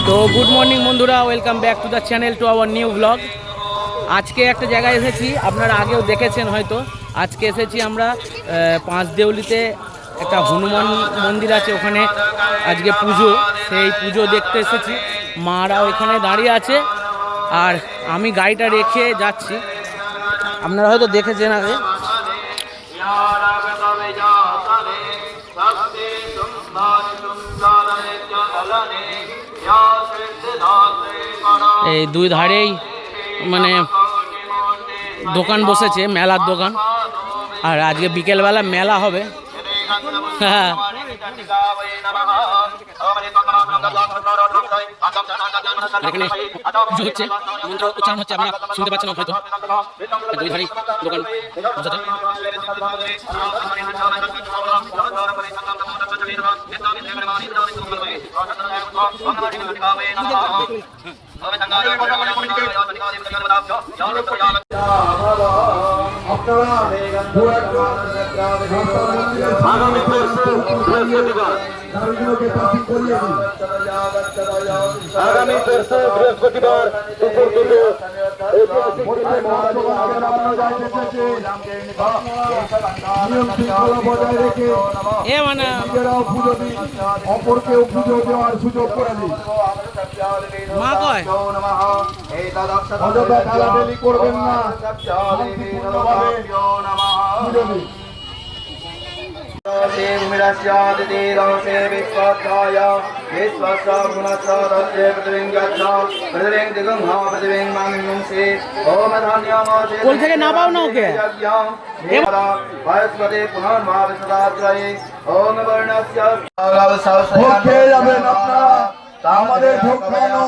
তো good morning বন্ধুরা, welcome back to the channel, to our new blog. আজকে একটা জায়গায় এসেছি, আপনারা আগেও দেখেছেন হয়তো। আজকে এসেছি আমরা পাঁচদেউলিতে একটা হনুমান মন্দির আছে, ওখানে আজকে পুজো, সেই পুজো দেখতে এসেছি। মারাও এখানে দাঁড়িয়ে আছে আর আমি গাড়িটা রেখে যাচ্ছি, আপনারা হয়তো দেখেছেন আগে। এই দুই ধারেই মানে দোকান বসেছে, মেলার দোকান। আর আজকে বিকেলবেলা মেলা হবে। হ্যাঁ, এখানে হচ্ছে মন্ত্র উচ্চারণ হচ্ছে, আপনারা শুনতে পাচ্ছেন হয়তো। দুই ধারেই দোকান বসেছে। আগামী বৃহস্পতিবার অপরকেও পুজো দেওয়ার সুযোগ করে দিই। মা কয় অযথা ঠেলাঠেলি করবেন না, পুজো দিন। কোল থেকে না পাও না ওকে। খেয়ে যাবেন আপনারা, আমাদের ভোগ খাওয়ানো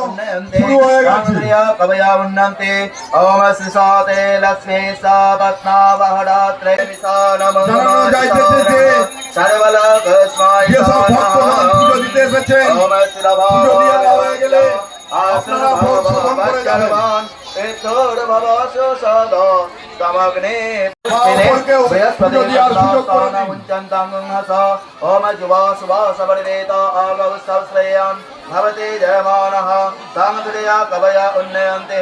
শুরু হয়ে গেছে। কবয়া উন্নন্তি ওম শ্রীসাতে লক্ষ্মী সাবত্না বহরাত্রে বিশালম সর্বলোকস্মায় পুজো দিতে এসেছেন, ওম শ্রীলভা পুজো দিয়ে হয়ে গেলে আপনারা ভোগ সেবন করে যাবেন। भवते जयमानः सामधुर्या कवया उन्नयन्ते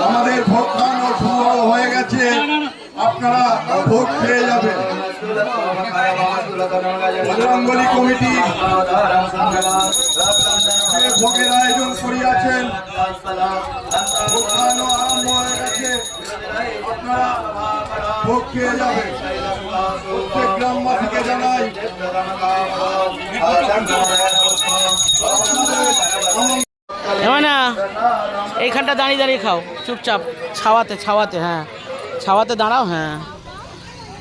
আমাদের ভোগ খাওয়ানো শুরু হয়ে গেছে, আপনারা ভোগ খেয়ে যাবেন। বজরঙ্গলী কমিটি ভোগের আয়োজন করিয়াছেন, ভোগ খাওয়ানো আরম্ভ হয়ে গেছে, আপনারা ভোগ খেয়ে যাবেন। প্রত্যেক গ্রামবাসীকে জানাই না, এইখানটা দাঁড়িয়ে দাঁড়িয়ে খাও, চুপচাপ ছাওয়াতে ছাওয়াতে। হ্যাঁ, ছাওয়াতে দাঁড়াও। হ্যাঁ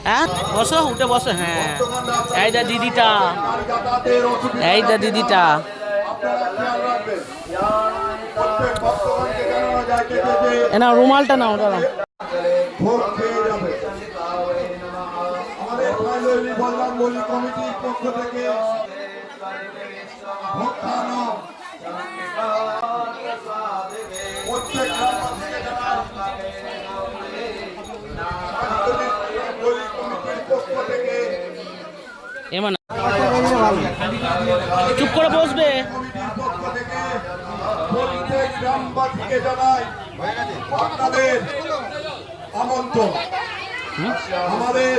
হ্যাঁ, বসো, উঠে বসো। হ্যাঁ, এই দা দিদিটা, এই দা দিদিটা। না, রুমালটা নাও, দাঁড়াও। ভোগ খেয়ে যাবে। আমাদের বজরঙ্গলী কমিটির পক্ষ থেকে ভোগ খাওয়ানো প্রত্যেক চুপ করে বসবে। প্রত্যেক গ্রামবাসীকে জানাই আপনাদের আমন্ত্রণ। আমাদের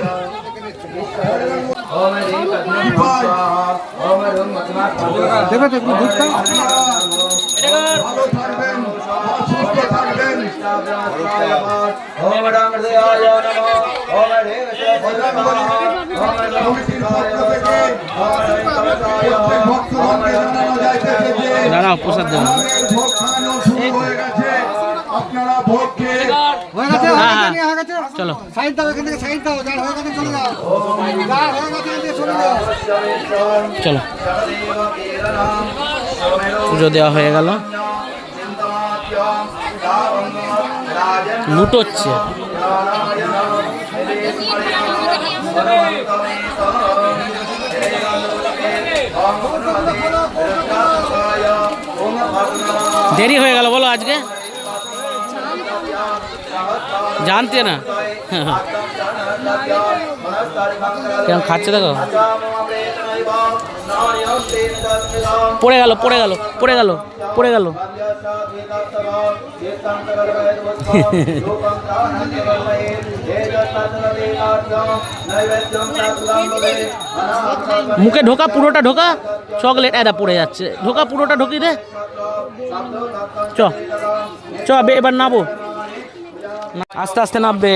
ভালো থাকবেন, সুস্থ থাকবেন। কমিটির পক্ষ থেকে প্রত্যেক ভক্তগণকে জানানো যাইতেছে যে দাঁড়াও, প্রসাদ দেবো। আমাদের ভোগ খাওয়ানো শুরু হয়ে গেছে। আপনারা ভোগ খেয়ে চলো সাইড দাও, এখান থেকে সাইড দাও, যার হয়ে গেছে চলে যাও, যার হয়ে গেছে এখান থেকে চলে যাও। চলো, পুজো দেওয়া হয়ে গেল। লুটোচ্ছে। দেরি হয়ে গেল বলো আজকে, জানতে না কেমন খাচ্ছে দেখো। পড়ে গেল পড়ে গেল পড়ে গেল পড়ে গেল। মুখে ঢোকা, পুরোটা ঢোকা, চকলেট এদা পড়ে যাচ্ছে, ঢোকা পুরোটা ঢোকি দে। চ চ এবার নাবো, আস্তে আস্তে নামবে,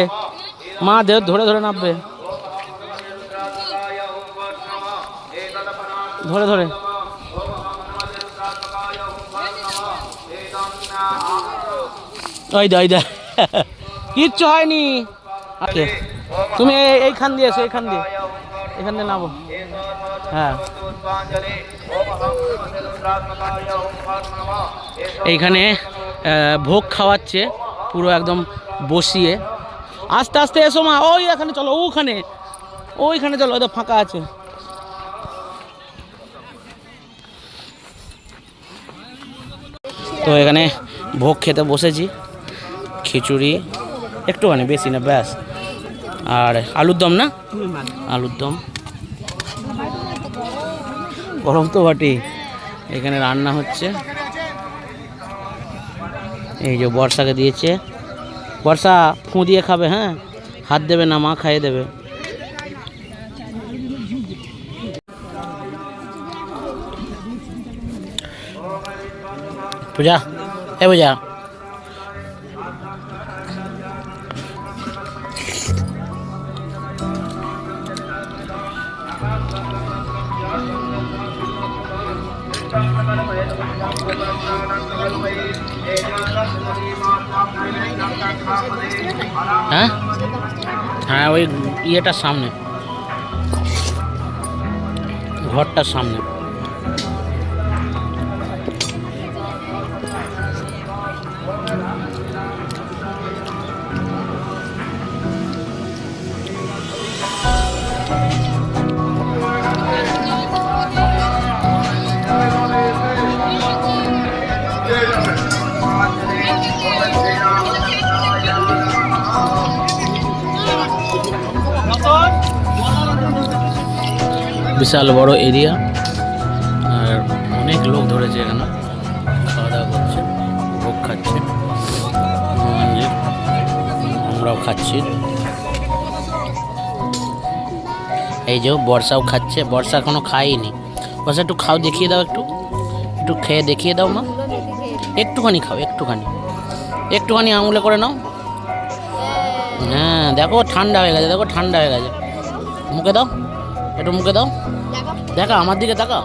মা দেহ ধরে ধরে নামবে, ধরে ধরে। ওই দে ওই দে, কিচ্ছু হয়নি। তুমি এইখান দিয়ে এসো, এইখান দিয়ে, এখান দিয়ে নামো। হ্যাঁ, এইখানে ভোগ খাওয়াচ্ছে পুরো একদম বসিয়ে। আস্তে আস্তে এসো মা, ওই এখানে চলো, ওখানে ওইখানে চলো, ওদের ফাঁকা আছে। তো এখানে ভোগ খেতে বসেছি, খিচুড়ি একটুখানি, বেশি না, ব্যাস। আর আলুর দম, না আলুর দম, গরম তো বটেই। এখানে রান্না হচ্ছে, এই যে বর্ষাকে দিয়েছে। বর্ষা ফু দিয়ে খাবে, হ্যাঁ, হাত দেবে না, মা খাইয়ে দেবে। পূজা, এ পূজা, হ্যাঁ হ্যাঁ, ওই ইয়েটার সামনে, ঘরটার সামনে। বিশাল বড় এরিয়া, আর অনেক লোক ধরেছে এখানে, খাওয়া দাওয়া করছে, ভোগ খাচ্ছে, আমরাও খাচ্ছি। এই যে বর্ষাও খাচ্ছে, বর্ষা এখনো খাইনি। বর্ষা একটু খাও, দেখিয়ে দাও, একটু একটু খেয়ে দেখিয়ে দাও মা, একটুখানি খাও, একটুখানি একটুখানি আঙুলে করে নাও। হ্যাঁ দেখো ঠান্ডা হয়ে গেছে, দেখো ঠান্ডা হয়ে গেছে। মুখে দাও, একটু মুখে দাও, দেখা আমার দিকে তাকা।